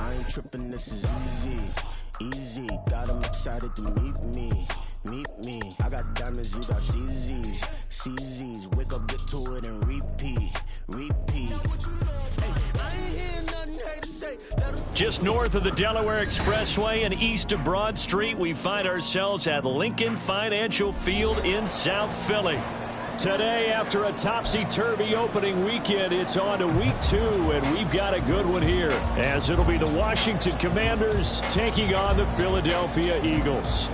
I ain't tripping, this is easy, easy. Got 'em excited to meet me. I got diamonds, you got CZs. Wake up, get to it, and repeat. Just north of the Delaware Expressway and east of Broad Street, we find ourselves at Lincoln Financial Field in South Philly. Today, after a topsy-turvy opening weekend, it's on to week 2, and we've got a good one here, as it'll be the Washington Commanders taking on the Philadelphia Eagles.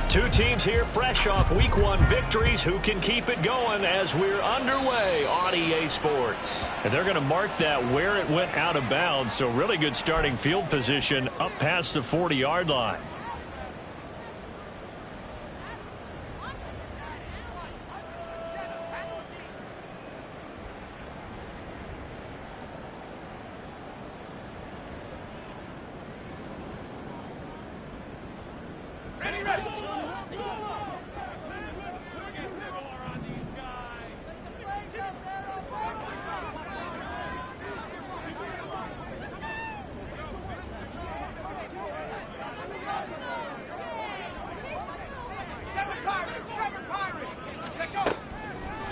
Two teams here fresh off Week 1 victories. Who can keep it going as we're underway on EA Sports? And they're going to mark that where it went out of bounds, so really good starting field position up past the 40-yard line.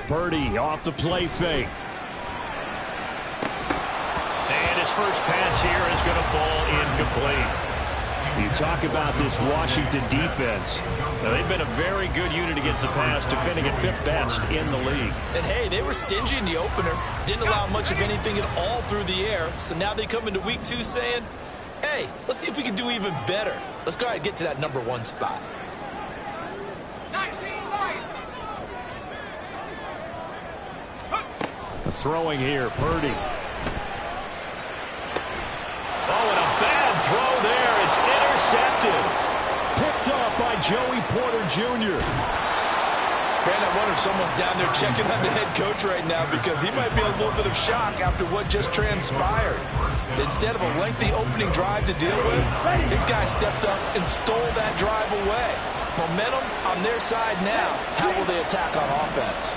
Purdy off the play fake. And his first pass here is going to fall incomplete. You talk about this Washington defense. Now, they've been a very good unit against the pass, defending at 5th best in the league. And, hey, they were stingy in the opener. Didn't allow much of anything at all through the air. So now they come into week 2 saying, hey, let's see if we can do even better. Let's go ahead and get to that number 1 spot. Throwing here, Purdy. Oh, and a bad throw there. It's intercepted. Picked up by Joey Porter Jr. Man, I wonder if someone's down there checking on the head coach right now, because he might be a little bit of shock after what just transpired. Instead of a lengthy opening drive to deal with, this guy stepped up and stole that drive away. Momentum on their side now. How will they attack on offense?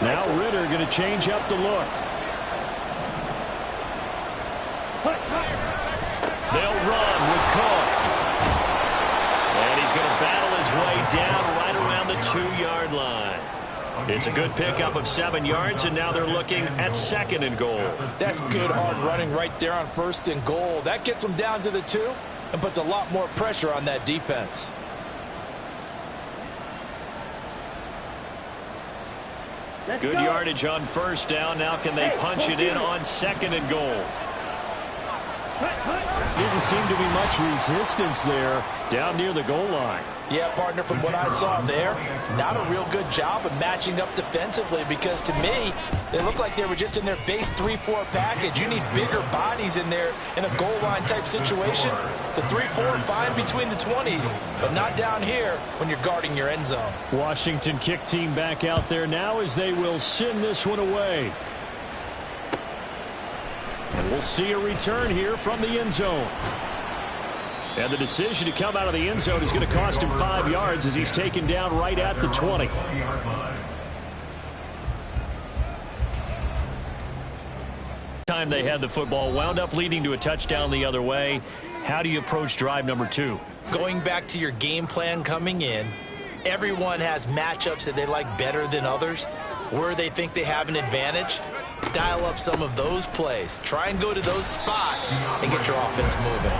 Now Ritter going to change up the look. They'll run with Cook. And he's going to battle his way down right around the 2-yard line. It's a good pickup of 7 yards, and now they're looking at 2nd and goal. That's good hard running right there on 1st and goal. That gets them down to the 2 and puts a lot more pressure on that defense. Good yardage on 1st down. Now can they punch it in on 2nd and goal? Didn't seem to be much resistance there down near the goal line. Yeah, partner, from what I saw there, not a real good job of matching up defensively, because to me, they look like they were just in their base 3-4 package. You need bigger bodies in there in a goal line type situation. The 3-4 fine between the 20s, but not down here when you're guarding your end zone. Washington kick team back out there now as they will send this one away. And we'll see a return here from the end zone. And the decision to come out of the end zone is going to cost him 5 yards as he's taken down right at the 20. Time they had the football, wound up leading to a touchdown the other way. How do you approach drive number 2? Going back to your game plan coming in, everyone has matchups that they like better than others, where they think they have an advantage. Dial up some of those plays. Try and go to those spots and get your offense moving.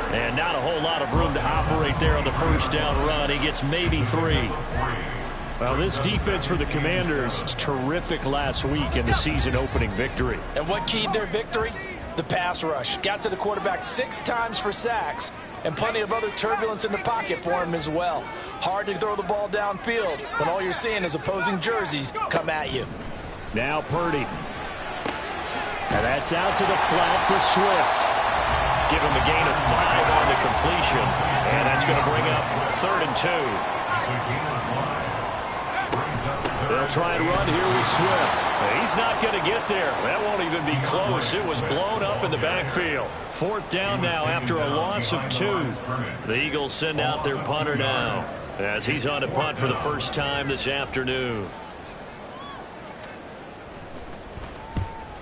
And not a whole lot of room to operate there on the 1st down run. He gets maybe 3. Well, this defense for the Commanders was terrific last week in the season-opening victory. And what keyed their victory? The pass rush. Got to the quarterback 6 times for sacks, and plenty of other turbulence in the pocket for him as well. Hard to throw the ball downfield when all you're seeing is opposing jerseys come at you. Now Purdy. And that's out to the flat for Swift. Give him a gain of 5 on the completion. And that's going to bring up 3rd and 2. They'll try and run here with Swift. He's not going to get there. That won't even be close. It was blown up in the backfield. 4th down now after a loss of 2. The Eagles send out their punter now as he's on to punt for the first time this afternoon.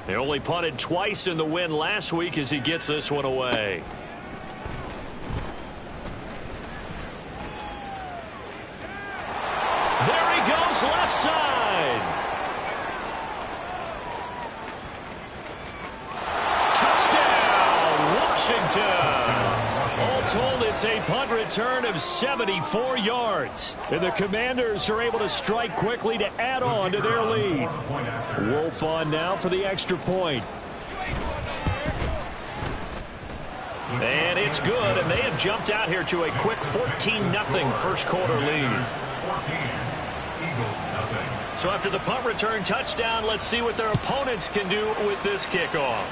They only punted twice in the win last week as he gets this one away. There he goes, left side. Touchdown, Washington. All told, it's a punt return of 74 yards. And the Commanders are able to strike quickly to add on to their lead. Wolf on now for the extra point. And it's good, and they have jumped out here to a quick 14-0 first quarter lead. So after the punt return touchdown, let's see what their opponents can do with this kickoff.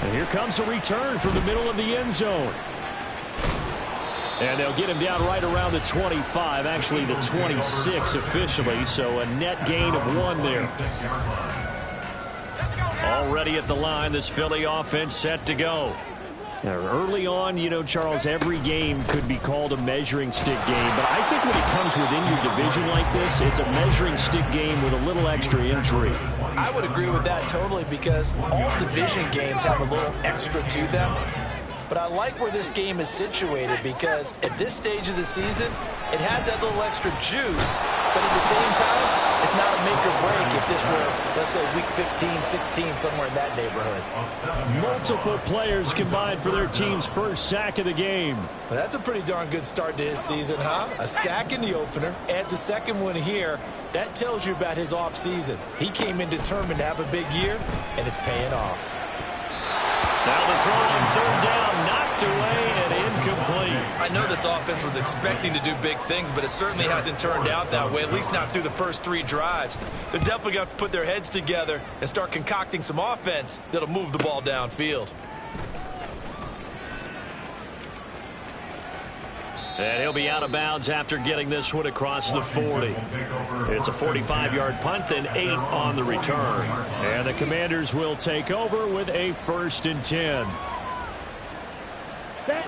And here comes a return from the middle of the end zone. And they'll get him down right around the 25, actually the 26 officially, so a net gain of 1 there. Already at the line, this Philly offense set to go. Now, early on, you know, Charles, every game could be called a measuring stick game, but I think when it comes within your division like this, it's a measuring stick game with a little extra intrigue. I would agree with that totally, because all division games have a little extra to them. But I like where this game is situated, because at this stage of the season, it has that little extra juice, but at the same time, it's not a make or break if this were, let's say, week 15, 16, somewhere in that neighborhood. Multiple players combined for their team's first sack of the game. Well, that's a pretty darn good start to his season, huh? A sack in the opener, adds a second one here. That tells you about his offseason. He came in determined to have a big year, and it's paying off. Now the throw on 3rd down, knocked away and incomplete. I know this offense was expecting to do big things, but it certainly hasn't turned out that way, at least not through the first 3 drives. They're definitely going to have to put their heads together and start concocting some offense that'll move the ball downfield. And he'll be out of bounds after getting this one across the 40. It's a 45-yard punt, then 8 on the return. And the Commanders will take over with a 1st and 10.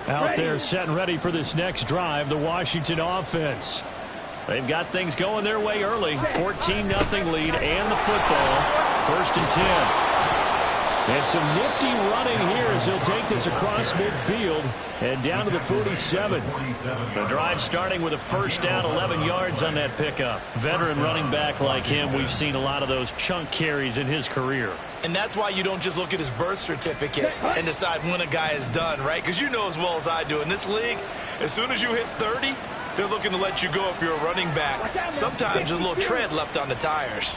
Out there set and ready for this next drive, the Washington offense. They've got things going their way early. 14-0 lead and the football. 1st and 10. And some nifty running here as he'll take this across midfield and down to the 47. The drive starting with a 1st down, 11 yards on that pickup. Veteran running back like him, we've seen a lot of those chunk carries in his career. And that's why you don't just look at his birth certificate and decide when a guy is done, right? Because you know as well as I do, in this league, as soon as you hit 30, they're looking to let you go if you're a running back. Sometimes there's a little tread left on the tires.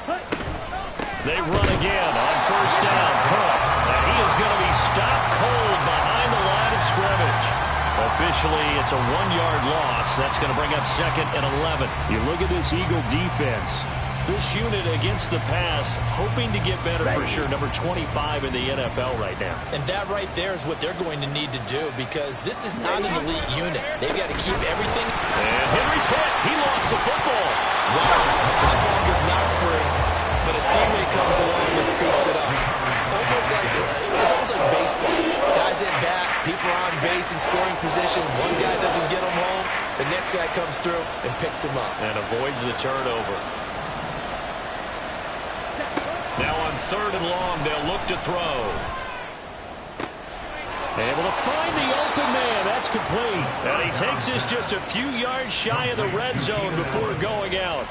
They run again on 1st down. Cook. And he is going to be stopped cold behind the line of scrimmage. Officially, it's a 1-yard loss. That's going to bring up 2nd and 11. You look at this Eagle defense. This unit against the pass, hoping to get better for sure. Number 25 in the NFL right now. And that right there is what they're going to need to do, because this is not an elite unit. They've got to keep everything. And Henry's hit. He lost the football. Wow. That ball is not free, but a teammate comes along and scoops it up. It's almost like baseball. Guys at bat, people are on base in scoring position. One guy doesn't get him home. The next guy comes through and picks him up. And avoids the turnover. Now on 3rd and long, they'll look to throw. Able to find the open man. That's complete. And he takes this just a few yards shy of the red zone before going out.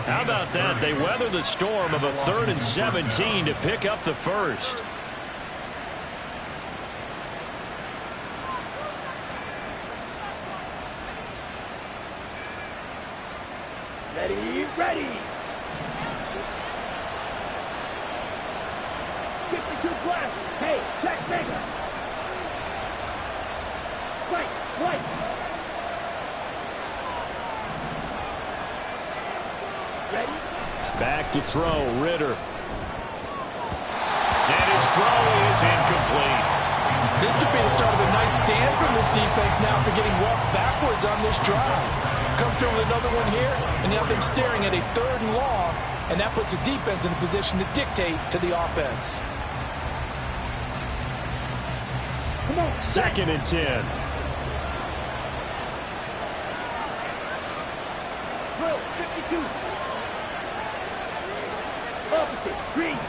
How about that? They weather the storm of a 3rd and 17 to pick up the 1st. Ready. 52 plus. Hey, check me. Right. Ready? Back to throw, Ritter. And his throw is incomplete. This could be the start of a nice stand from this defense now for getting walked backwards on this drive. Come through with another one here, and you have them staring at a 3rd and long, and that puts the defense in a position to dictate to the offense. Come on. 2nd and 10. Drill, 52. Opposite, green.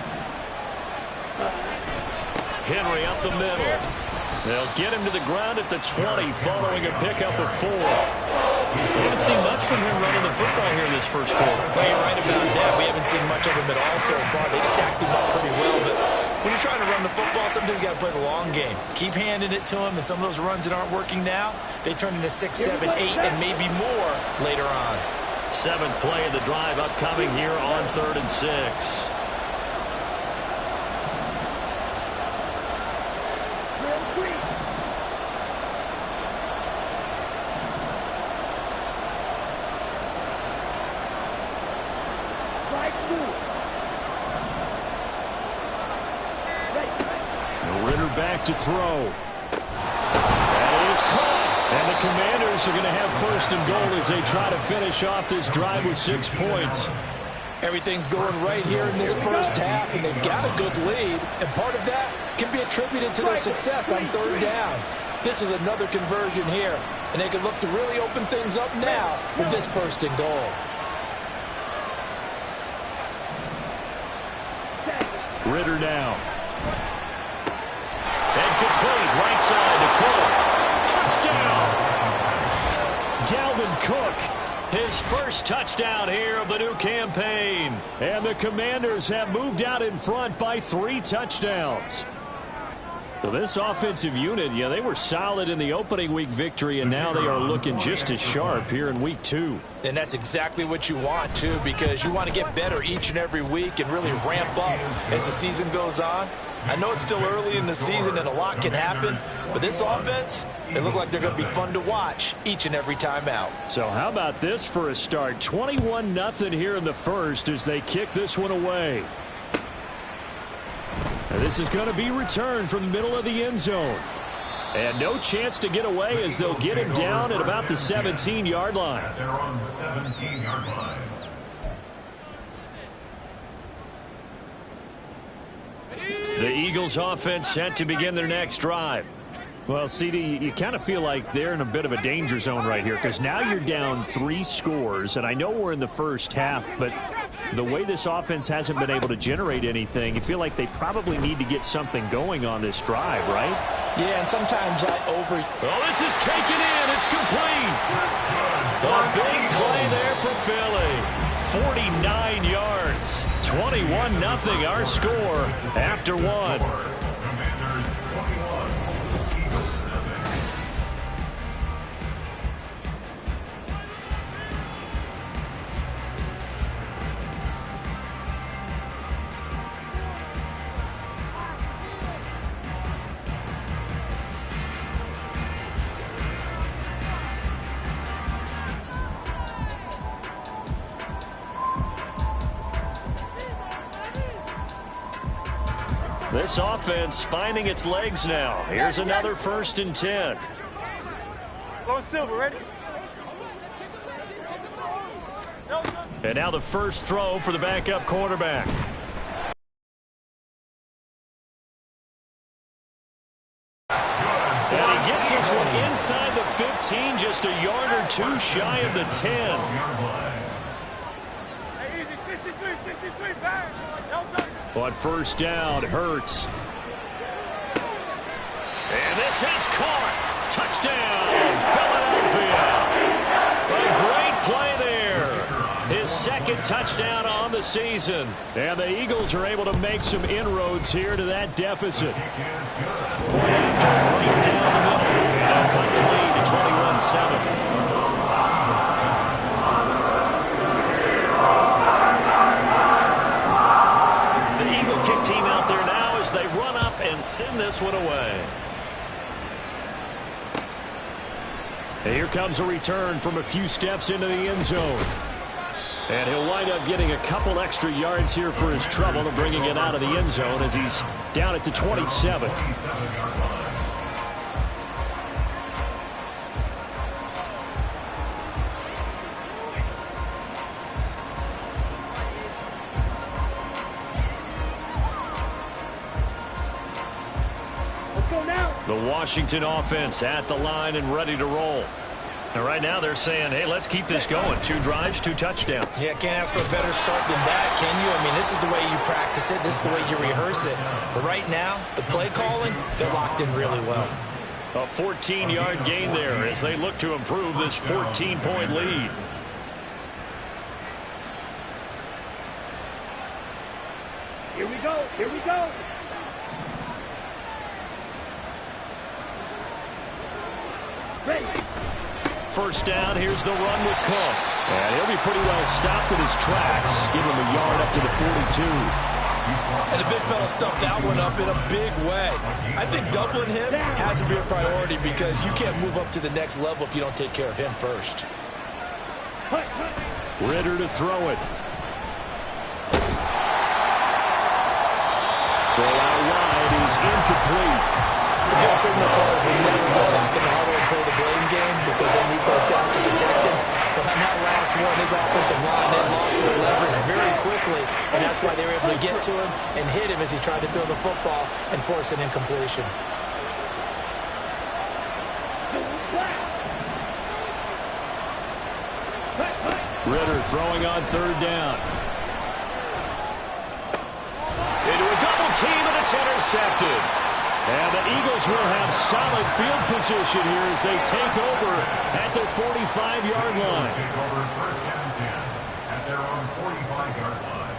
Henry up the middle. They'll get him to the ground at the 20 following a pickup of 4. We haven't seen much from him running the football here in this first quarter. Well, you're right about that. We haven't seen much of him at all so far. They stacked him up pretty well, but when you're trying to run the football, sometimes you got to play the long game. Keep handing it to him, and some of those runs that aren't working now, they turn into 6, 7, 8, and maybe more later on. 7th play of the drive upcoming here on 3rd and 6. Ritter back to throw. That is caught. And the Commanders are going to have 1st and goal as they try to finish off this drive with 6 points. Everything's going right here in this first half, and they've got a good lead. And part of that can be attributed to their success on 3rd downs. This is another conversion here, and they can look to really open things up now with this 1st and goal. Ritter now. And complete right side to Cook. Touchdown! Dalvin Cook, his first touchdown here of the new campaign. And the Commanders have moved out in front by 3 touchdowns. So this offensive unit, they were solid in the opening week victory, and now they are looking just as sharp here in week 2. And that's exactly what you want, too, because you want to get better each and every week and really ramp up as the season goes on. I know it's still early in the season and a lot can happen, but this offense, they look like they're going to be fun to watch each and every time out. So how about this for a start? 21-0 here in the first as they kick this one away. And this is going to be returned from the middle of the end zone. And no chance to get away as they'll get him down at about the 17-yard line. They're on the 17-yard line. The Eagles offense set to begin their next drive. Well, CD, you kind of feel like they're in a bit of a danger zone right here because now you're down 3 scores, and I know we're in the first half, but the way this offense hasn't been able to generate anything, you feel like they probably need to get something going on this drive, right? Yeah, and sometimes Oh, this is taken in. It's complete. A big play there for Philly. 49 yards. 21-0 our score after 1. Commanders 21, Eagles 7. This offense finding its legs now. Here's another 1st and 10. Go Silver, ready? And now the first throw for the backup quarterback. And he gets this one inside the 15, just a yard or 2 shy of the 10. On 1st down, Hurts. And this is caught. Touchdown, Philadelphia. A great play there. His 2nd touchdown on the season. And the Eagles are able to make some inroads here to that deficit. Point after right down the middle. And cut the lead to 21-7. this one away. And here comes a return from a few steps into the end zone. And he'll wind up getting a couple extra yards here for his trouble and bringing it out of the end zone as he's down at the 27. The Washington offense at the line and ready to roll. And right now they're saying, hey, let's keep this going. 2 drives, 2 touchdowns. Yeah, can't ask for a better start than that, can you? I mean, this is the way you practice it. This is the way you rehearse it. But right now, the play calling, they're locked in really well. A 14-yard gain there as they look to improve this 14-point lead. Here we go. Here we go. Ready. First down, here's the run with Cook. And he'll be pretty well stopped at his tracks. Give him a yard up to the 42. And the big fella stuffed that one up in a big way. I think doubling him has to be a priority because you can't move up to the next level if you don't take care of him first. Ritter to throw it. Throw out wide is incomplete. The good signal callers will never go back in the huddle and play the blame game because they need those guys to protect him. But on that last one, his offensive line, they lost their leverage very quickly, and that's why they were able to get to him and hit him as he tried to throw the football and force an incompletion. Ritter throwing on 3rd down. Into a double team, and it's intercepted. And the Eagles will have solid field position here as they take over at their 45-yard line. Take over 1st and 10 at their own 45-yard line.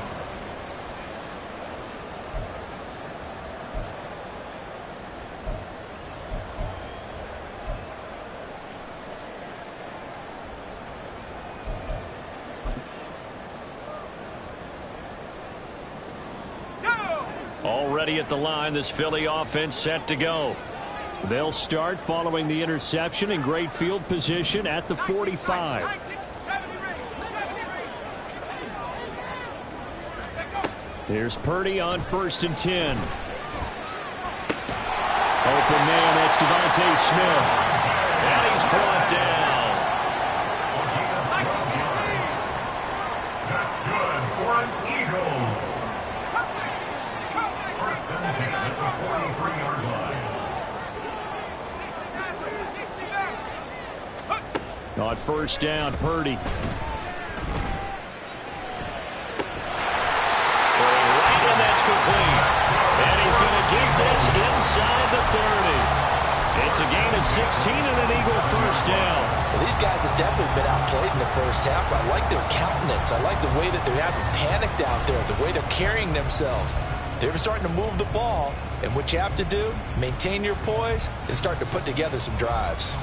Already at the line, this Philly offense set to go. They'll start following the interception in great field position at the 45. Here's Purdy on 1st and 10. Open man, that's Devontae Smith. And he's brought down. That's good for an Eagles. 1st and 10 at the 43-yard line. On 1st down, Purdy. Throwing right, and that's complete. And he's going to keep this inside the 30. It's a gain of 16 and an Eagle 1st down. Well, these guys have definitely been outplayed in the first half. I like their countenance. I like the way that they haven't panicked out there, the way they're carrying themselves. They're starting to move the ball, and what you have to do, maintain your poise and start to put together some drives.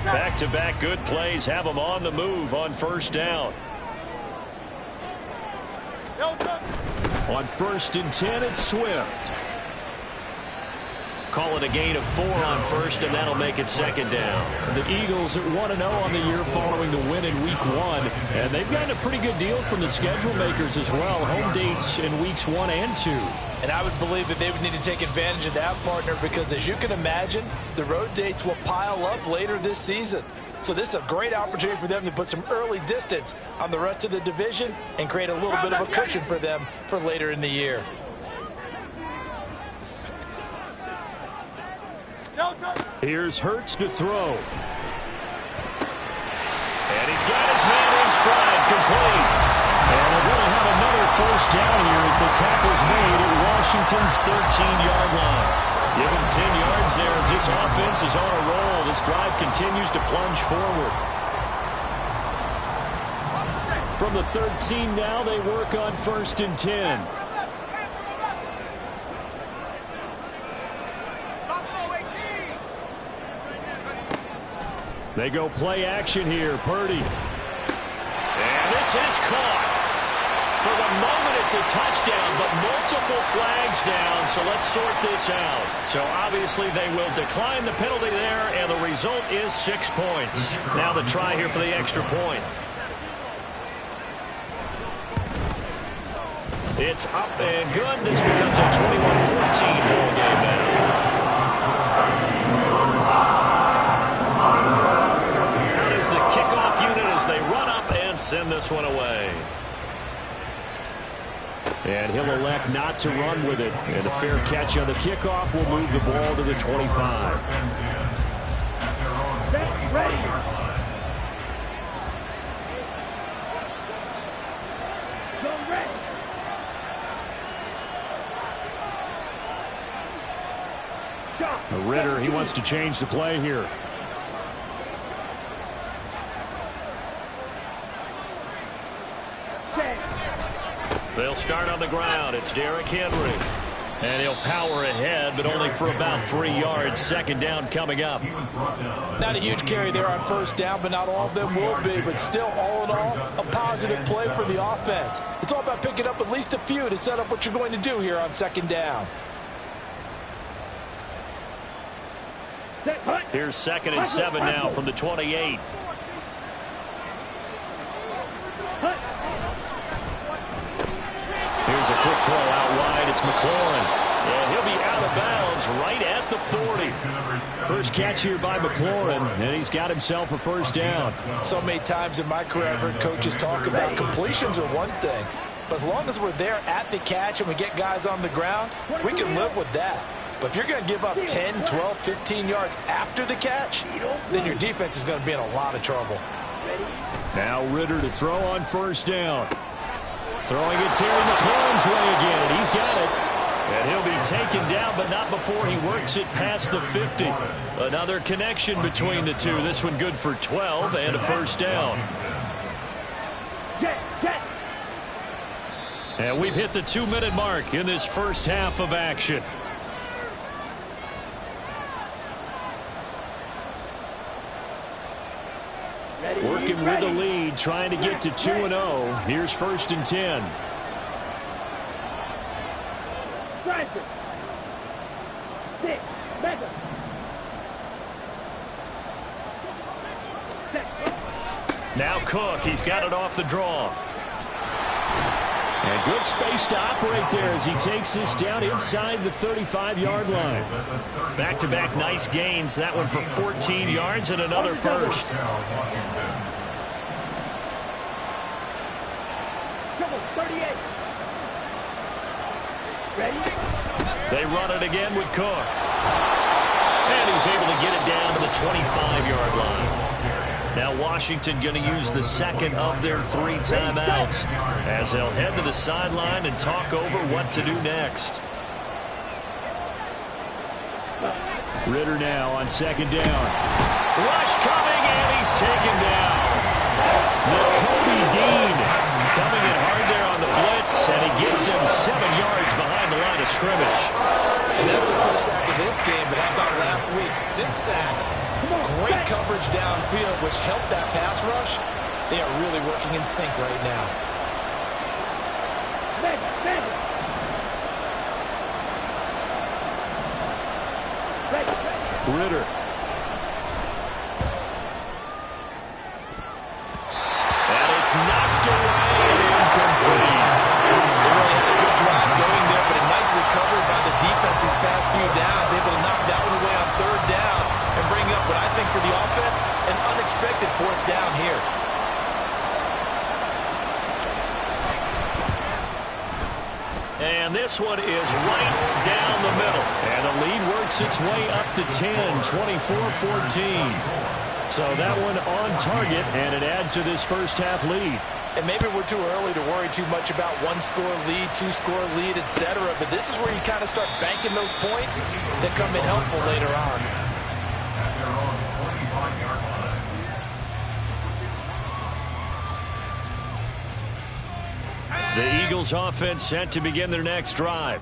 Back-to-back good plays have them on the move on 1st down. On 1st and 10, it's Swift. Call it a gain of 4 on 1st, and that'll make it 2nd down. The Eagles at 1-0 on the year following the win in Week 1. And they've gotten a pretty good deal from the schedule makers as well. Home dates in Weeks 1 and 2. And I would believe that they would need to take advantage of that, partner, because as you can imagine, the road dates will pile up later this season. So this is a great opportunity for them to put some early distance on the rest of the division and create a little bit of a cushion for them for later in the year. Here's Hurts to throw. And he's got his man in stride, complete. And they're going to have another 1st down here as the tackle's made at Washington's 13-yard line. Give him 10 yards there as this offense is on a roll. This drive continues to plunge forward. From the 13 now, they work on 1st and 10. They go play action here. Purdy. And this is caught. For the moment, it's a touchdown, but multiple flags down, so let's sort this out. So obviously they will decline the penalty there, and the result is 6 points. Now the try here for the extra point. It's up and good. This becomes a 21-14 ball game now. Out is the kickoff unit as they run up and send this one away. And he'll elect not to run with it. And a fair catch on the kickoff will move the ball to the 25. Ready. Go ready. Ritter, he wants to change the play here. They'll start on the ground. It's Derrick Henry. And he'll power ahead, but only for about 3 yards. Second down coming up. Not a huge carry there on first down, but not all of them will be. But still, all in all, a positive play for the offense. It's all about picking up at least a few to set up what you're going to do here on second down. Here's 2nd and 7 now from the 28. Here's a quick throw out wide. It's McLaurin. And he'll be out of bounds right at the 40. First catch here by McLaurin, and he's got himself a first down. So many times in my career I've heard coaches talk about completions are one thing. But as long as we're there at the catch and we get guys on the ground, we can live with that. But if you're going to give up 10, 12, 15 yards after the catch, then your defense is going to be in a lot of trouble. Now Ritter to throw on first down. Throwing it Terry McLaurin's way again, and he's got it. And he'll be taken down, but not before he works it past the 50. Another connection between the two. This one good for 12 and a first down. And we've hit the 2-minute mark in this first half of action. Working with the lead, trying to get to 2-0. Here's 1st and 10. Now Cook, he's got it off the draw. And good space to operate there as he takes this down inside the 35-yard line. Back-to-back nice gains. That one for 14 yards and another first. They run it again with Cook. And he's able to get it down to the 25-yard line. Now Washington going to use the second of their 3 timeouts as they'll head to the sideline and talk over what to do next. Ritter now on 2nd down. Rush coming, and he's taken down. Nakobe Dean coming in hard there on the blitz, and he gets him 7 yards behind the line of scrimmage. And that's the first sack of this game, but how about last week? 6 sacks. Great coverage downfield, which helped that pass rush. They are really working in sync right now. Ritter. And it's knocked away and incomplete. They really had a good drive going there, but a nice recovery by the defense these past few downs. Able to knock that one away on 3rd down and bring up what I think for the offense, an unexpected 4th down here. And this one is right down the middle. And the lead works its way up to 10, 24-14. So that one on target, and it adds to this first half lead. And maybe we're too early to worry too much about 1-score lead, 2-score lead, etc. But this is where you kind of start banking those points that come in helpful later on. The Eagles offense set to begin their next drive.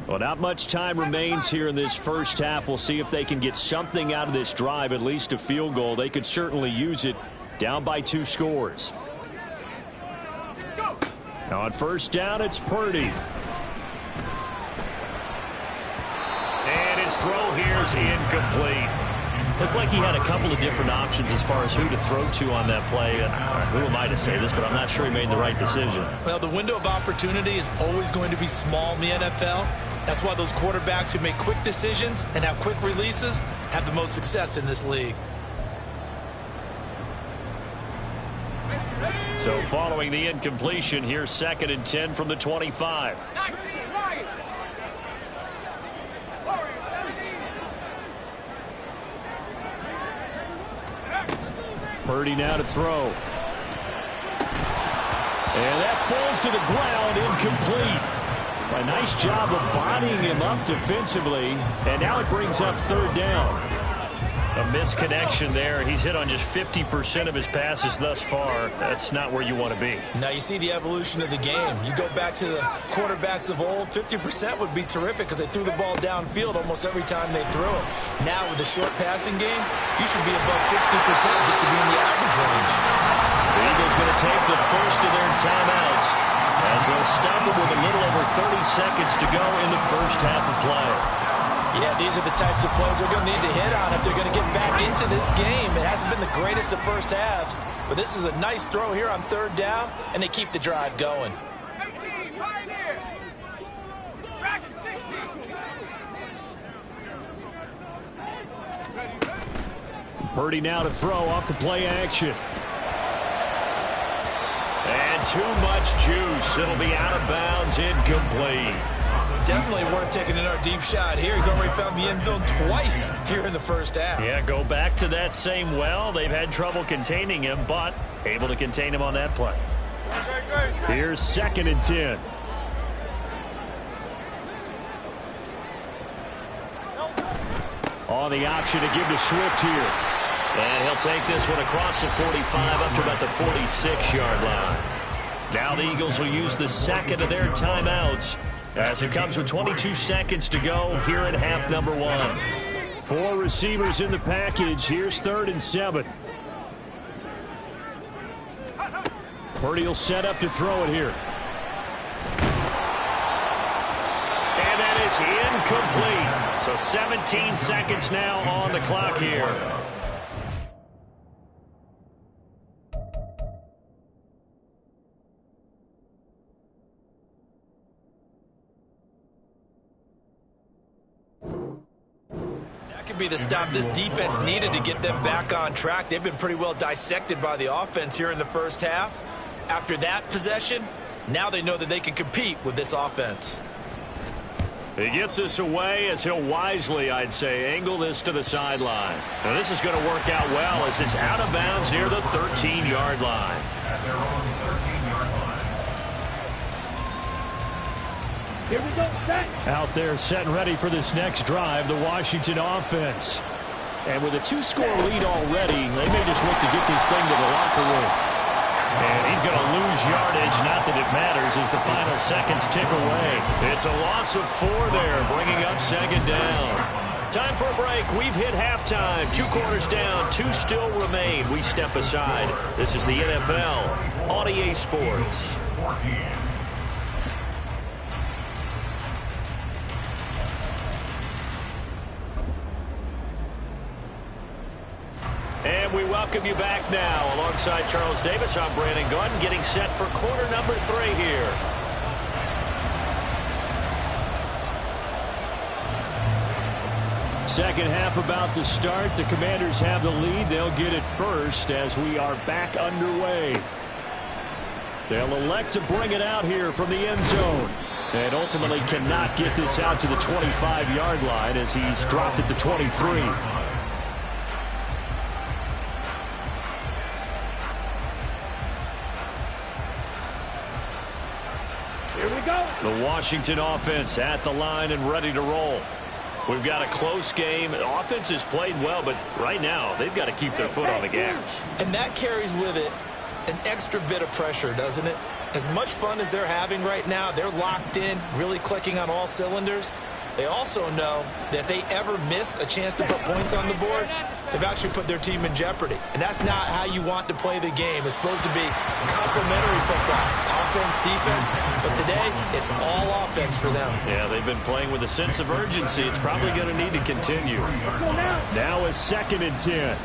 Well, not much time remains here in this first half. We'll see if they can get something out of this drive, at least a field goal. They could certainly use it, down by 2 scores. Now on first down, it's Purdy. And his throw here is incomplete. Looked like he had a couple of different options as far as who to throw to on that play. Who am I to say this, but I'm not sure he made the right decision. Well, the window of opportunity is always going to be small in the NFL. That's why those quarterbacks who make quick decisions and have quick releases have the most success in this league. So following the incompletion, here's 2nd and 10 from the 25. Purdy now to throw. And that falls to the ground, incomplete. A nice job of bodying him up defensively. And now it brings up 3rd down. A misconnection there. He's hit on just 50% of his passes thus far. That's not where you want to be. Now you see the evolution of the game. You go back to the quarterbacks of old, 50% would be terrific because they threw the ball downfield almost every time they threw it. Now with the short passing game, you should be above 60% just to be in the average range. The Eagles going to take the first of their timeouts as they'll stop it with a little over 30 seconds to go in the first half of play. Yeah, these are the types of plays they're going to need to hit on if they're going to get back into this game. It hasn't been the greatest of first halves, but this is a nice throw here on 3rd down, and they keep the drive going. Purdy now to throw off the play action. And too much juice. It'll be out of bounds, incomplete. Definitely worth taking another deep shot here. He's already found the end zone twice here in the first half. Yeah, go back to that same well. They've had trouble containing him, but able to contain him on that play. Here's 2nd and 10. On the option to give to Swift here. And he'll take this one across the 45 up to about the 46-yard line. Now the Eagles will use the 2nd of their timeouts as it comes with 22 seconds to go here at half number 1. 4 receivers in the package. Here's 3rd and 7. Purdy will set up to throw it here. And that is incomplete. So 17 seconds now on the clock here. Be the stop this defense needed to get them back on track. They've been pretty well dissected by the offense here in the first half. After that possession, now they know that they can compete with this offense. He gets this away as he'll wisely, I'd say, angle this to the sideline. Now this is going to work out well as it's out of bounds near the 13-yard line. At their own 13-yard line. Here we go, set. Out there set and ready for this next drive, the Washington offense. And with a 2-score lead already, they may just look to get this thing to the locker room. And he's going to lose yardage, not that it matters, as the final seconds tick away. It's a loss of 4 there, bringing up 2nd down. Time for a break. We've hit halftime. 2 quarters down, 2 still remain. We step aside. This is the NFL on EA Sports. 14. And we welcome you back now. Alongside Charles Davis, I'm Brandon Gunn, getting set for quarter number 3 here. Second half about to start. The Commanders have the lead. They'll get it first as we are back underway. They'll elect to bring it out here from the end zone. And ultimately cannot get this out to the 25-yard line as he's dropped it to 23. The Washington offense at the line and ready to roll. We've got a close game. The offense has played well, but right now they've got to keep their foot on the gas. And that carries with it an extra bit of pressure, doesn't it? As much fun as they're having right now, they're locked in, really clicking on all cylinders. They also know that if they ever miss a chance to put points on the board, they've actually put their team in jeopardy. And that's not how you want to play the game. It's supposed to be complementary football, offense, defense. But today, it's all offense for them. Yeah, they've been playing with a sense of urgency. It's probably going to need to continue. Now is 2nd and 10.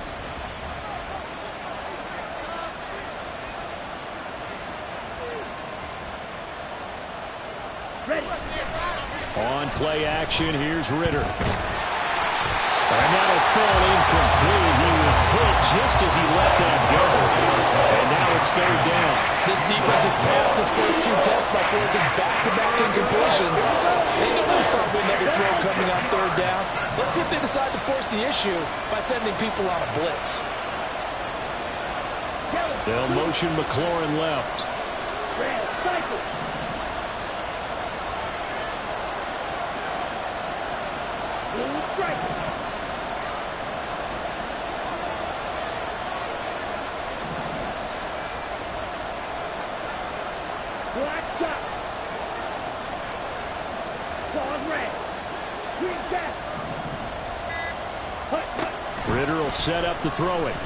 On play action, here's Ritter. And that'll fall incomplete. He was hit just as he let that go. And now it's 3rd down. This defense has passed its first 2 tests by forcing back-to-back incompletions. They know there's probably another throw coming on 3rd down. Let's see if they decide to force the issue by sending people on a blitz. They'll motion McLaurin left. Ritter will set up to throw it.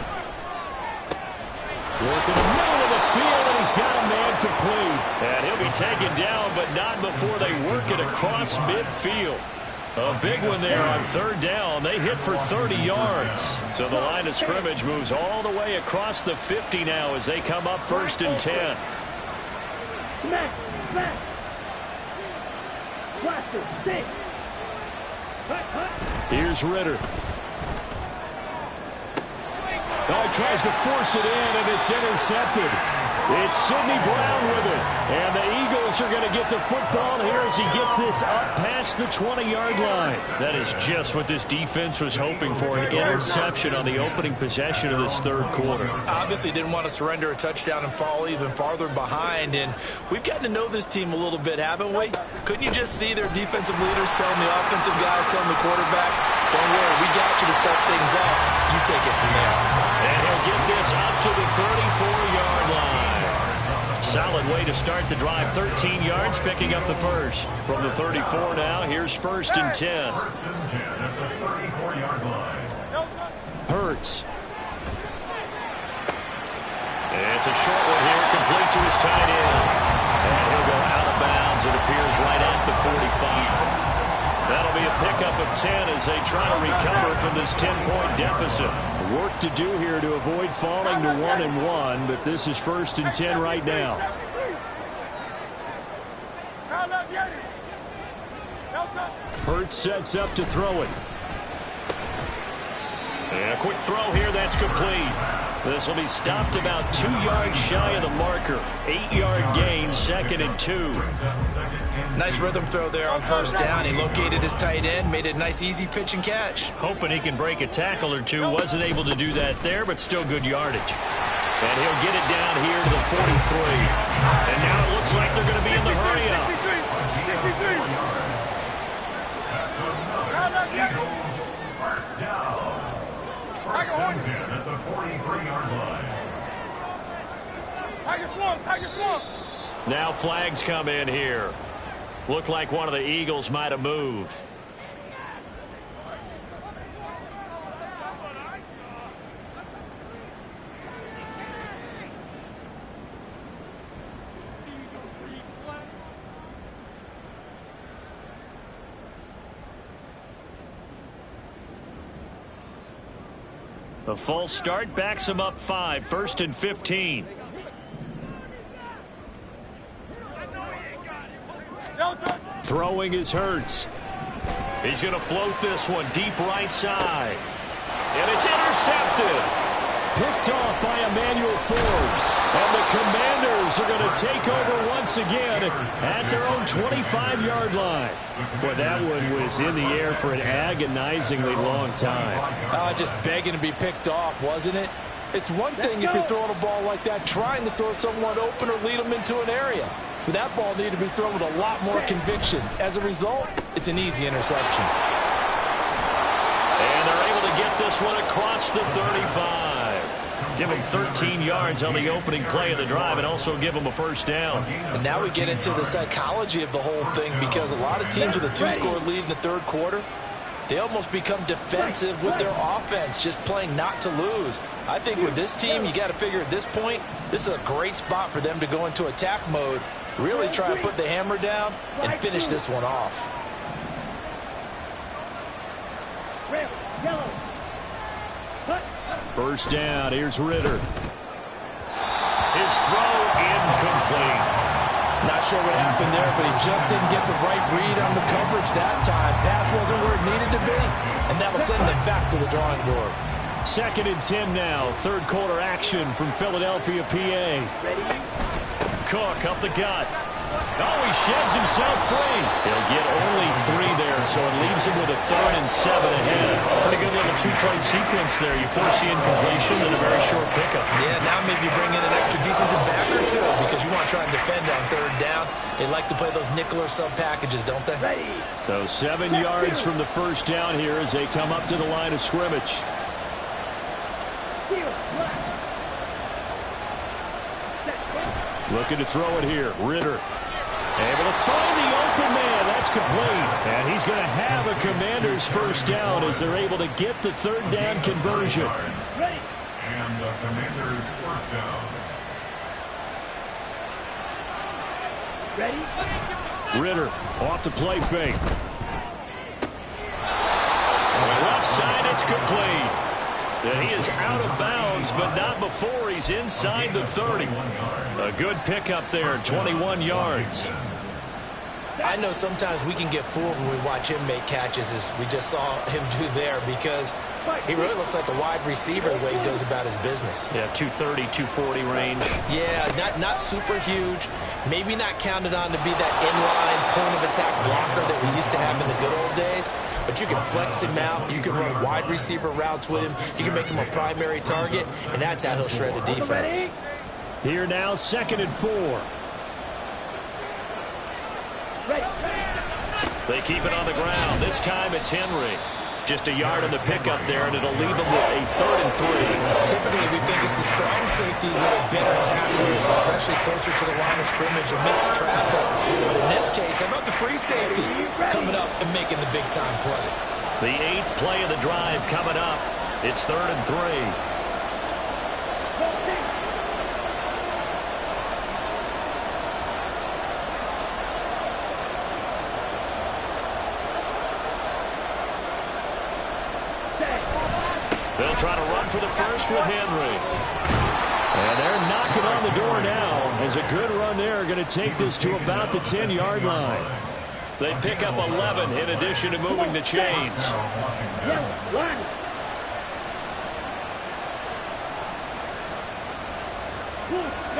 Working the middle of the field, and he's got a man complete. And he'll be taken down, but not before they work it across midfield. A big one there on 3rd down. They hit for 30 yards. So the line of scrimmage moves all the way across the 50 now as they come up 1st and 10. Here's Ritter. Oh, he tries to force it in, and it's intercepted. It's Sidney Brown with it. And the Eagles are going to get the football here as he gets this up past the 20-yard line. That is just what this defense was hoping for, an interception on the opening possession of this 3rd quarter. Obviously didn't want to surrender a touchdown and fall even farther behind. And we've gotten to know this team a little bit, haven't we? Couldn't you just see their defensive leaders telling the offensive guys, telling the quarterback, don't worry, we got you to start things off. You take it from there. And he'll get this up to the 34-yard line. Solid way to start the drive. 13 yards, picking up the first. From the 34 now, here's 1st and 10. 1st and 10 at the 34-yard line. Hurts. It's a short one here, complete to his tight end. And he'll go out of bounds. It appears right at the 45. That'll be a pickup of 10 as they try to recover from this 10-point deficit. Work to do here to avoid falling to 1-1, but this is 1st and 10 right now. Hurts sets up to throw it. And a quick throw here, that's complete. This will be stopped about 2 yards shy of the marker. 8-yard gain, 2nd and 2. Nice rhythm throw there on 1st down. He located his tight end, made it a nice easy pitch and catch. Hoping he can break a tackle or two. Wasn't able to do that there, but still good yardage. And he'll get it down here to the 43. And now it looks like they're going to be in the hurry-up. First down. 1st and 10 at the 43-yard line. Now flags come in here. Looked like one of the Eagles might have moved. The false start backs him up 5, 1st and 15. Throwing is Hurts. He's going to float this one deep right side. And it's intercepted. Picked off by Emmanuel Forbes. And the Commanders are going to take over once again at their own 25-yard line. Well, that one was in the air for an agonizingly long time. Just begging to be picked off, wasn't it? It's one thing if you're throwing a ball like that, trying to throw someone open or lead them into an area. But that ball needed to be thrown with a lot more conviction. As a result, it's an easy interception. And they're able to get this one across the 35. Give him 13 yards on the opening play of the drive and also give him a 1st down. And now we get into the psychology of the whole thing, because a lot of teams with a 2-score lead in the 3rd quarter, they almost become defensive with their offense, just playing not to lose. I think with this team, you got to figure at this point, this is a great spot for them to go into attack mode, really try to put the hammer down and finish this one off. First down, here's Ritter. His throw incomplete. Not sure what happened there, but he just didn't get the right read on the coverage that time. Pass wasn't where it needed to be, and that'll send them back to the drawing board. 2nd and 10 now. Third quarter action from Philadelphia, PA. Cook up the gut. Oh, he sheds himself free. He'll get only 3 there, so it leaves him with a 3rd and 7 ahead. Pretty good little 2-play sequence there. You force the incompletion and a very short pickup. Yeah, now maybe you bring in an extra defensive back or two because you want to try and defend on 3rd down. They like to play those nickel or sub packages, don't they? So 7 yards from the first down here as they come up to the line of scrimmage. Looking to throw it here. Ritter. Able to find the open man. That's complete. And he's going to have a Commander's first down as they're able to get the 3rd down conversion. And the Commander's first down. Ritter off the play fake. On the left side, it's complete. And he is out of bounds, but not before he's inside the 30. A good pickup there, 21 yards. I know sometimes we can get fooled when we watch him make catches, as we just saw him do there, because he really looks like a wide receiver the way he goes about his business. Yeah, 230, 240 range. Yeah, not super huge. Maybe not counted on to be that inline point-of-attack blocker that we used to have in the good old days, but you can flex him out. You can run wide receiver routes with him. You can make him a primary target, and that's how he'll shred a defense. Here now, 2nd and 4. They keep it on the ground. This time it's Henry. Just a yard on the pickup there, and it'll leave them with a 3rd and 3. Typically, we think it's the strong safeties that are better tacklers, especially closer to the line of scrimmage amidst traffic. But in this case, how about the free safety coming up and making the big-time play? The 8th play of the drive coming up. It's 3rd and 3. They'll try to run for the first with Henry. And they're knocking on the door now. As a good run there, going to take this to about the 10-yard line. They pick up 11 in addition to moving the chains.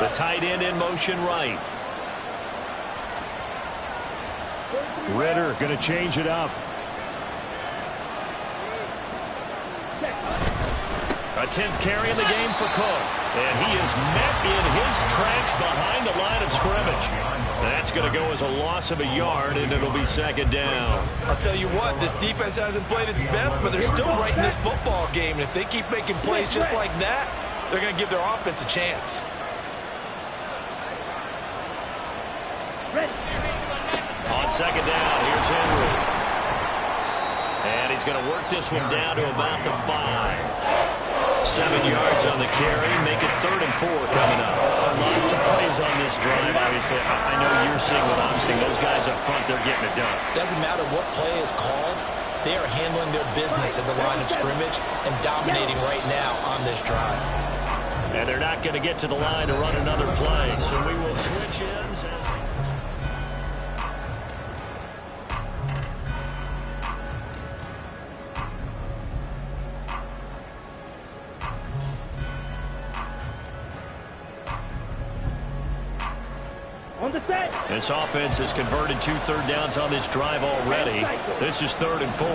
The tight end in motion right. Ritter going to change it up. A 10th carry in the game for Cook. And he is met in his tracks behind the line of scrimmage. That's going to go as a loss of a yard, and it'll be 2nd down. I'll tell you what, this defense hasn't played its best, but they're still right in this football game. And if they keep making plays just like that, they're going to give their offense a chance. On 2nd down, here's Henry. And he's going to work this one down to about the 5. 7 yards on the carry, make it 3rd and 4 coming up. Lots of plays on this drive, obviously. I know you're seeing what I'm seeing. Those guys up front, they're getting it done. Doesn't matter what play is called. They are handling their business at the line of scrimmage and dominating right now on this drive. And they're not going to get to the line to run another play, so we will switch ends as... This offense has converted 2 third downs on this drive already. This is 3rd and 4.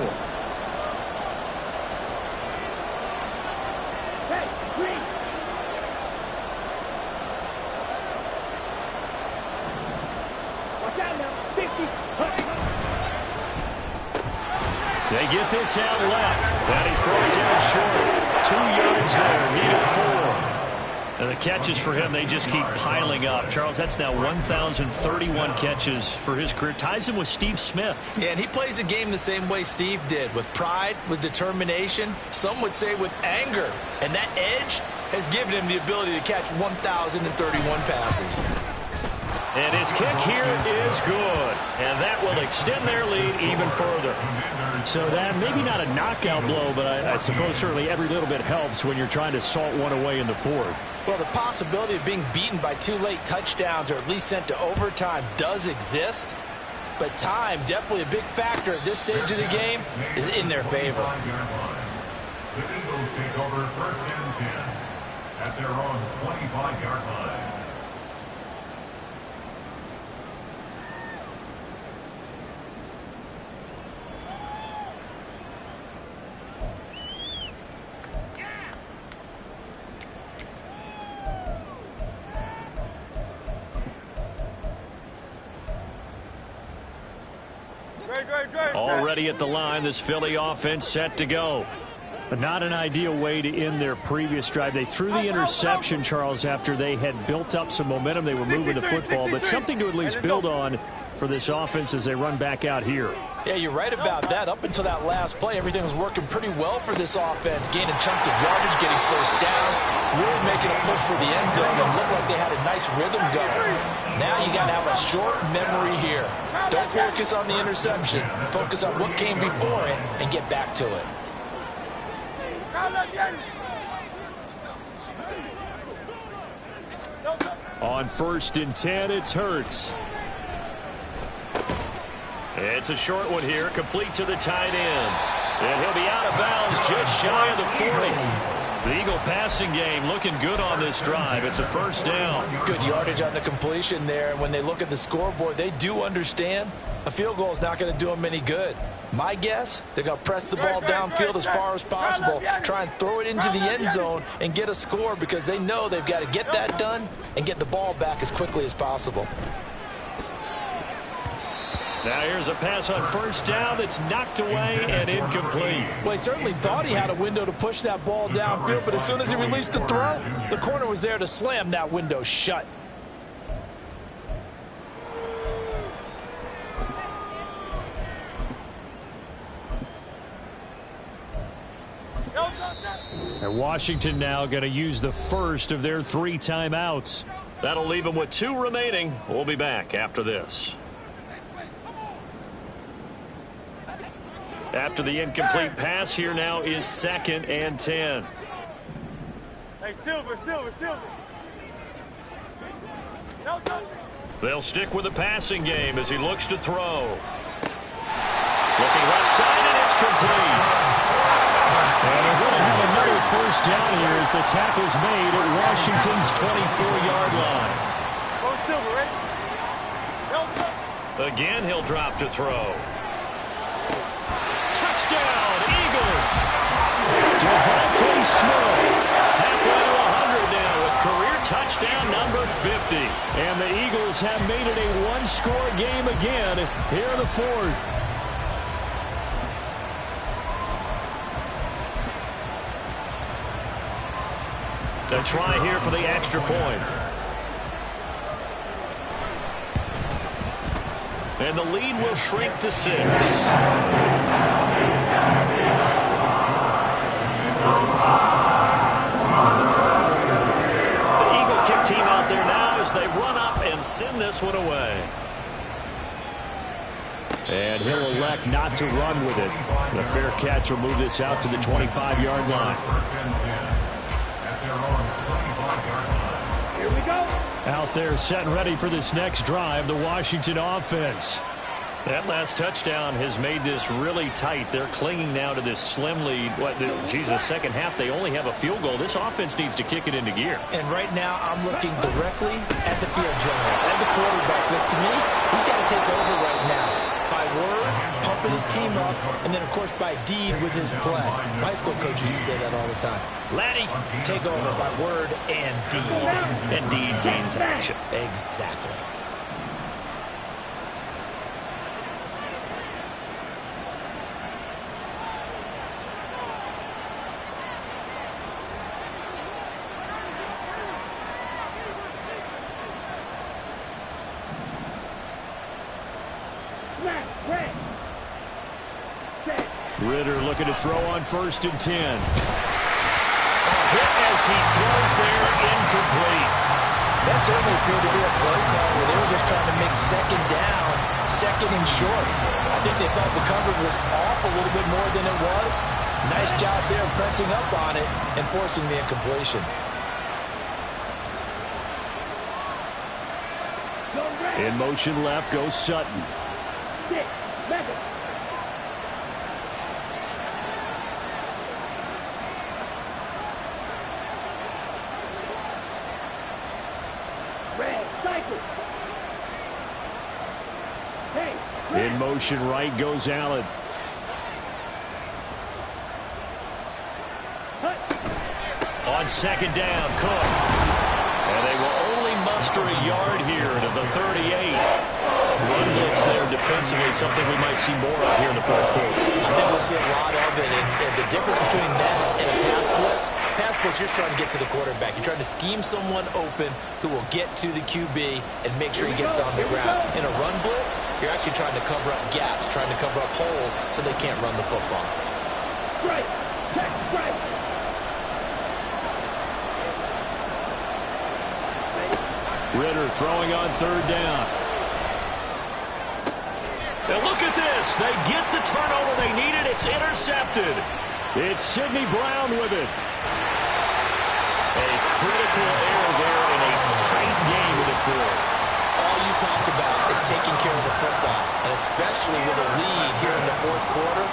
They get this out left. And he's brought down short. 2 yards there, needed 4. And the catches for him, they just keep piling up. Charles, that's now 1,031 catches for his career. Ties him with Steve Smith. Yeah, and he plays the game the same way Steve did, with pride, with determination, some would say with anger. And that edge has given him the ability to catch 1,031 passes. And his kick here is good. And that will extend their lead even further. So that maybe not a knockout blow, but I suppose certainly every little bit helps when you're trying to salt one away in the fourth. Well, the possibility of being beaten by 2 late touchdowns or at least sent to overtime does exist. But time, definitely a big factor at this stage of the game, is in their favor. The Eagles take over 1st and 10 at their own 25-yard line. Already at the line, this Philly offense set to go. But not an ideal way to end their previous drive. They threw the interception, Charles, after they had built up some momentum. They were moving the football, but something to at least build on for this offense as they run back out here. Yeah, you're right about that. Up until that last play, everything was working pretty well for this offense, gaining chunks of yardage, getting first downs, really making a push for the end zone, and looked like they had a nice rhythm going. Now you got to have a short memory here. Don't focus on the interception. Focus on what came before it and get back to it. On 1st and 10, it's Hurts. It's a short one here, complete to the tight end. And he'll be out of bounds just shy of the 40. The Eagle passing game looking good on this drive. It's a first down. Good yardage on the completion there. And when they look at the scoreboard, they do understand a field goal is not going to do them any good. My guess, they're going to press the ball downfield as far as possible, try and throw it into the end zone and get a score because they know they've got to get that done and get the ball back as quickly as possible. Now here's a pass on first down that's knocked away and incomplete. Well, he certainly thought he had a window to push that ball downfield, but as soon as he released the throw, the corner was there to slam that window shut. And Washington now going to use the first of their 3 timeouts. That'll leave them with 2 remaining. We'll be back after this. After the incomplete pass, here now is 2nd and 10. Hey, Silver. They'll stick with the passing game as he looks to throw. Looking left side, and it's complete. And they're going to have another first down here as the tackle's made at Washington's 24-yard line. Again, he'll drop to throw. Touchdown, Eagles! Devontae Smith, halfway to 100 now with career touchdown number 50. And the Eagles have made it a 1-score game again here in the 4th. A try here for the extra point. And the lead will shrink to 6. The Eagle kick team out there now as they run up and send this one away. And he'll elect not to run with it. The fair catch will move this out to the 25-yard line. Here we go. Out there set and ready for this next drive, the Washington offense. That last touchdown has made this really tight. They're clinging now to this slim lead. The second half, they only have a field goal. This offense needs to kick it into gear. And right now, I'm looking directly at the field general, at the quarterback. Because to me, he's got to take over right now. By word, pumping his team up, and then, of course, by deed with his play. My high school coach used to say that all the time. Laddie, take over by word and deed. And deed means action. Exactly. Ridder looking to throw on 1st and 10. Hit as he throws there, incomplete. That certainly appeared to be a play call where they were just trying to make 2nd down, 2nd and short. I think they thought the coverage was off a little bit more than it was. Nice job there pressing up on it and forcing the incompletion. In motion left goes Sutton. In motion right goes Allen. On 2nd down, Cook. And they will only muster a yard here to the 38. Run blitz there defensively, something we might see more of here in the 4th quarter. I think we'll see a lot of it. And the difference between that and a pass blitz, you're just trying to get to the quarterback. You're trying to scheme someone open who will get to the QB and make sure he gets on the ground. In a run blitz, you're actually trying to cover up gaps, trying to cover up holes so they can't run the football. Right. Ridder throwing on 3rd down. And look at this. They get the turnover they needed. It's intercepted. It's Sidney Brown with it. A critical error there in a tight game in the 4th. All you talk about is taking care of the football, and especially with a lead here in the 4th quarter,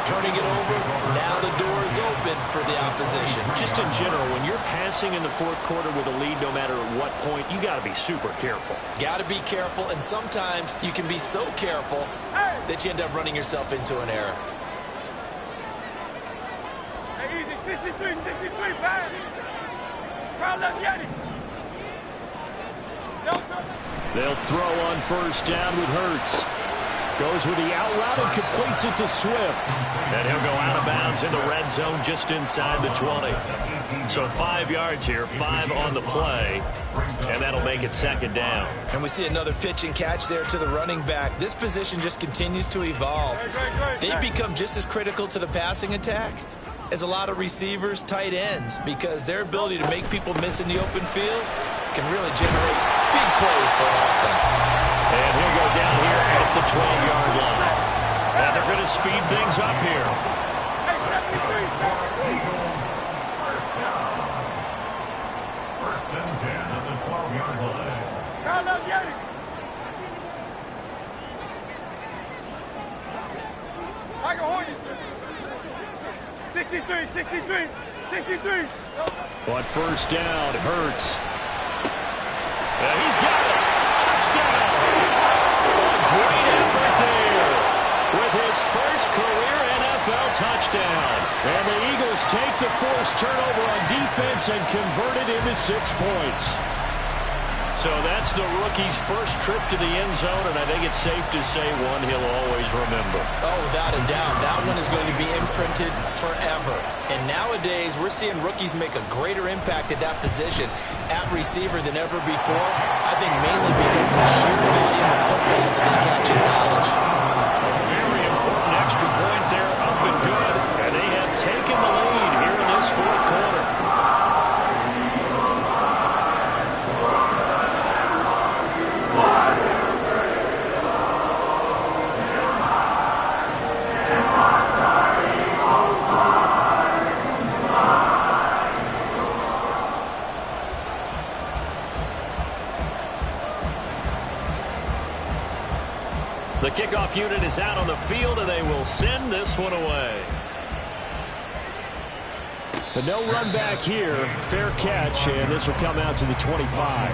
turning it over, now the door is open for the opposition. Just in general, when you're passing in the 4th quarter with a lead, no matter at what point, you got to be super careful. Got to be careful, and sometimes you can be so careful that you end up running yourself into an error. Hey, easy, 63, pass. Crowd left, get it. They'll throw on 1st down with Hurts. Goes with the out route and completes it to Swift. And he'll go out of bounds in the red zone just inside the 20. So 5 yards here, 5 on the play, and that'll make it 2nd down. And we see another pitch and catch there to the running back. This position just continues to evolve. They become just as critical to the passing attack as a lot of receivers, tight ends, because their ability to make people miss in the open field can really generate big plays for an offense. And he'll go down here at the 12-yard line. And they're going to speed things up here. Eagles, 1st down. 1st and 10 at the 12-yard line. Crowd left, get it. I can hold you. 63. On 1st down, Hurts. And he's got it. Touchdown. A great effort there with his first career NFL touchdown. And the Eagles take the forced turnover on defense and convert it into 6 points. So that's the rookie's first trip to the end zone, and I think it's safe to say one he'll always remember. Oh, without a doubt. That one is going to be imprinted forever. And nowadays, we're seeing rookies make a greater impact at that position at receiver than ever before. I think mainly because of the sheer volume of footballs that they catch in college. A very important extra point there, up and good. And they have taken the lead here in this 4th quarter. The kickoff unit is out on the field, and they will send this one away. But no run back here. Fair catch, and this will come out to the 25.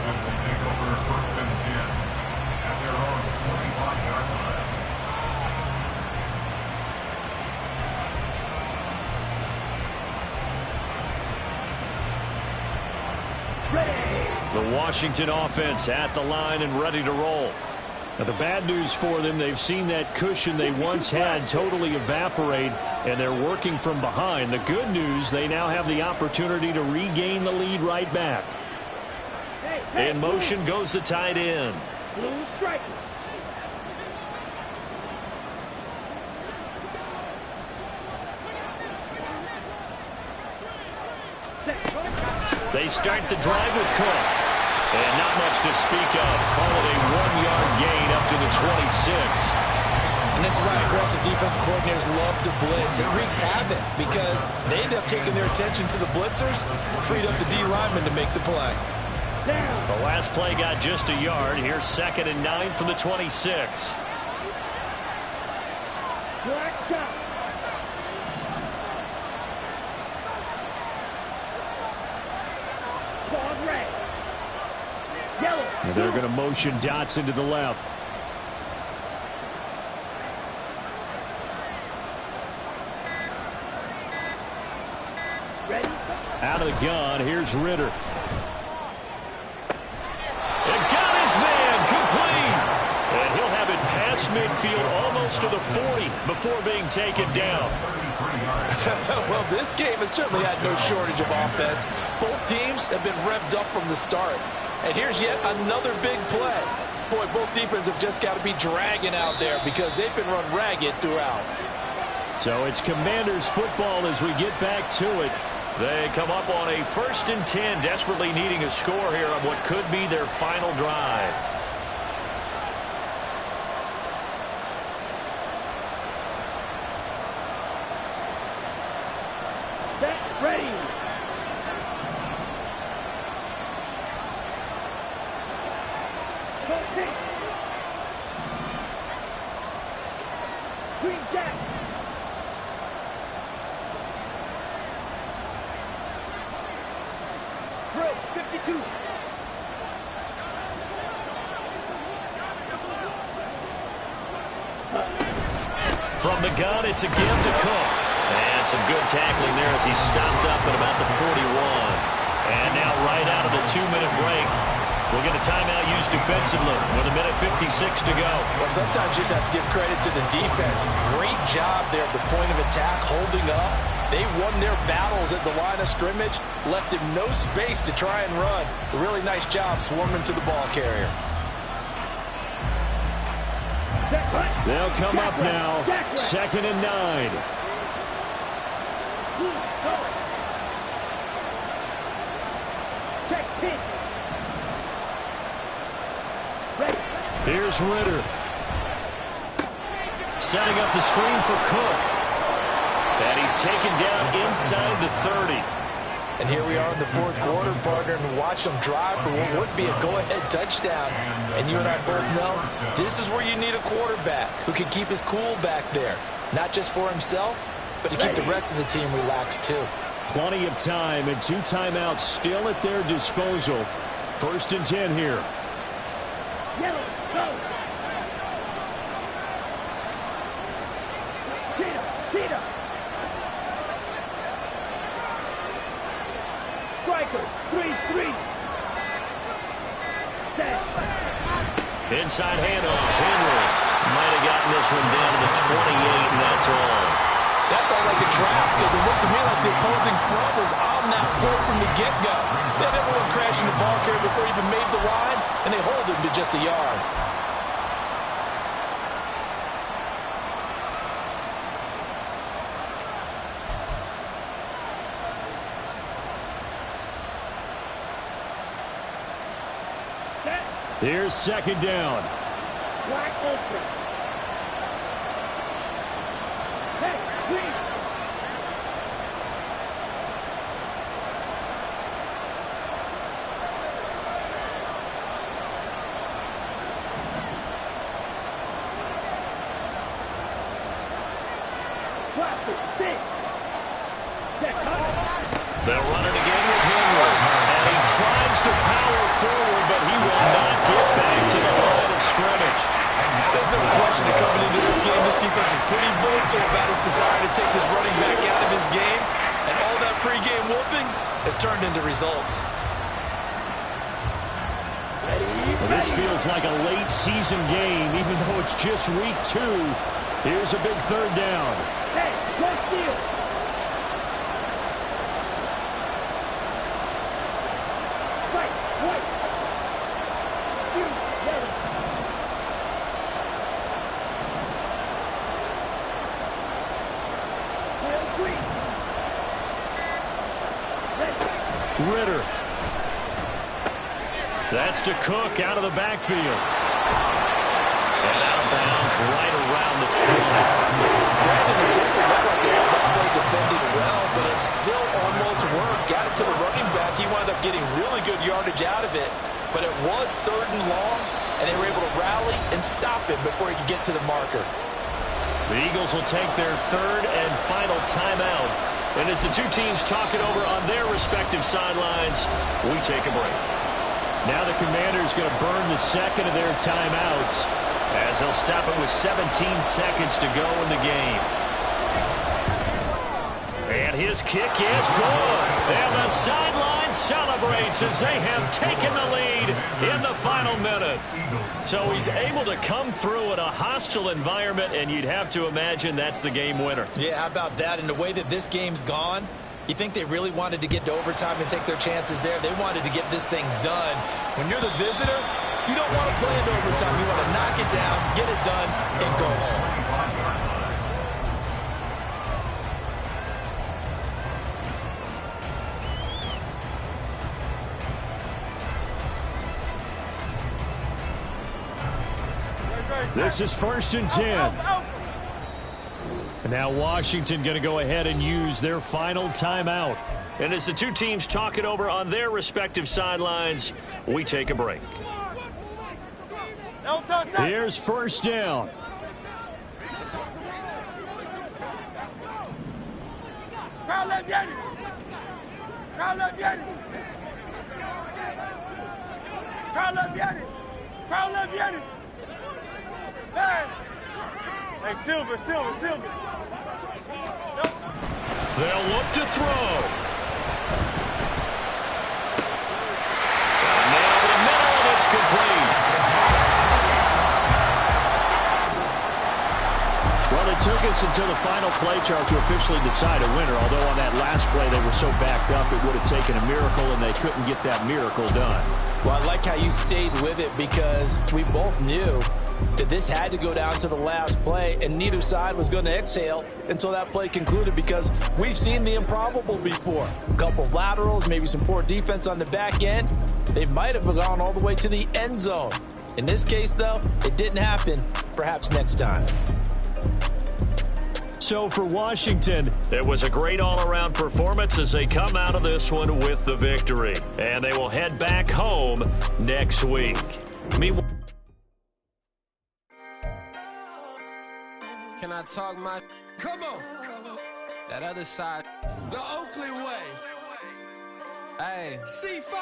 The Washington offense at the line and ready to roll. Now, the bad news for them, they've seen that cushion they once had totally evaporate, and they're working from behind. The good news, they now have the opportunity to regain the lead right back. In motion goes the tight end. They start the drive with Cook. And not much to speak of. Call it a 1-yard gain up to the 26. And this is why aggressive defense coordinators love to blitz. It wreaks havoc because they end up taking their attention to the blitzers, freed up the D lineman to make the play. The last play got just a yard. Here's 2nd and 9 from the 26. And they're going to motion Dotson to the left. Out of the gun, here's Ritter. And got his man complete. And he'll have it past midfield almost to the 40 before being taken down. Well, this game has certainly had no shortage of offense. Both teams have been revved up from the start. And here's yet another big play. Boy, both defenses have just got to be dragging out there because they've been run ragged throughout. So it's Commanders football as we get back to it. They come up on a 1st and 10, desperately needing a score here on what could be their final drive. Set, ready. Green Jack. Drill 52. From the gun, it's again to Cook. And some good tackling there as he stopped up at about the 41. And now right out of the 2-minute break, we'll get a timeout used defensively with 1:56 to go. Well, sometimes you just have to give credit to the defense. Great job there at the point of attack, holding up. They won their battles at the line of scrimmage, left him no space to try and run. A really nice job swarming to the ball carrier. They'll come up now, 2nd and 9. Here's Ritter. Setting up the screen for Cook. And he's taken down inside the 30. And here we are in the 4th quarter, partner, and watch them drive for what would be a go-ahead touchdown. And you and I both know this is where you need a quarterback who can keep his cool back there. Not just for himself, but to keep the rest of the team relaxed too. Plenty of time and 2 timeouts still at their disposal. 1st and 10 here. Yellow, go. Cheetah. Striker, 3-3. Set. Inside handoff. Henry might have gotten this one down to the 28, and that's all. That felt like a trap because it looked to me like the opposing front was on that play from the get-go. They had everyone crashing the ball carrier before he even made the line, and they hold him to just a yard. Here's 2nd down. Black open. Hey, green. Classic, 6. They'll run it again with Henry. And he tries to power forward, but he will not get back to the line of scrimmage. There's no question that coming into this game, this defense is pretty vocal about his desire to take this running back out of his game. And all that pregame whooping has turned into results. This feels like a late season game, even though it's just week 2. Here's a big 3rd down. Hey, no steal. Right, white. Yellow. Green. Red. Ritter That's to Cook out of the backfield. And out of bounds right around the 20. Brandon, the center looked like they had that play defended well, but it still almost worked. Got it to the running back. He wound up getting really good yardage out of it, but it was 3rd and long, and they were able to rally and stop him before he could get to the marker. The Eagles will take their 3rd and final timeout. And as the two teams talk it over on their respective sidelines, we take a break. Now the Commanders going to burn the 2nd of their timeouts as they'll stop it with 17 seconds to go in the game. And his kick is good. And the sideline celebrates as they have taken the lead in the final minute. So he's able to come through in a hostile environment, and you'd have to imagine that's the game winner. Yeah, how about that? And the way that this game's gone, you think they really wanted to get to overtime and take their chances there? They wanted to get this thing done. When you're the visitor, you don't want to play into overtime. You want to knock it down, get it done, and go home. This is 1st and 10. And now Washington going to go ahead and use their final timeout. And as the two teams talk it over on their respective sidelines, we take a break. Here's 1st down. Crowd left Yanni. Crowd left Yanni. Crowd left Yanni. Crowd left Yanni. Hey, Silver. Nope. They'll look to throw. Now to the middle, and it's complete. Well, it took us until the final play chart to officially decide a winner, although on that last play they were so backed up it would have taken a miracle, and they couldn't get that miracle done. Well, I like how you stayed with it because we both knew that this had to go down to the last play, and neither side was going to exhale until that play concluded because we've seen the improbable before. A couple of laterals, maybe some poor defense on the back end. They might have gone all the way to the end zone. In this case, though, it didn't happen. Perhaps next time. So for Washington, it was a great all-around performance as they come out of this one with the victory. And they will head back home next week. Meanwhile, can I talk my... Come on. That other side. The Oakley way. Hey. C5.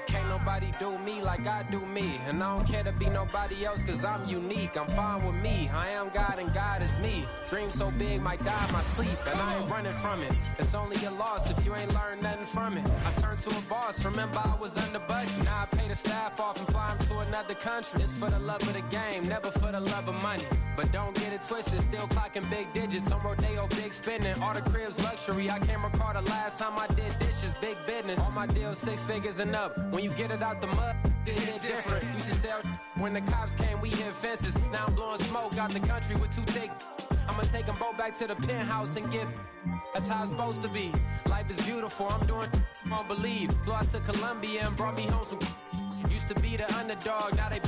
Can't nobody do me like I do me. And I don't care to be nobody else cause I'm unique. I'm fine with me. I am God and God is me. Dream so big might die in my sleep. And I ain't running from it. It's only a loss if you ain't learned nothing from it. I turned to a boss. Remember I was under budget. Now I pay the staff off and fly them to another country. It's for the love of the game. Never for the love of money. But don't get it twisted. Still clocking big digits. On Rodeo, big spending. All the cribs luxury. I can't recall the last time I did dishes. Big business. All my deals 6 figures and up. When you get it out the mud, it hit different. Used to sell when the cops came, we hit fences. Now I'm blowing smoke out the country with 2 thick. I'ma take them both back to the penthouse and get. That's how it's supposed to be. Life is beautiful. I'm doing won't believe. Flew out to Colombia and brought me home some. Used to be the underdog. Now they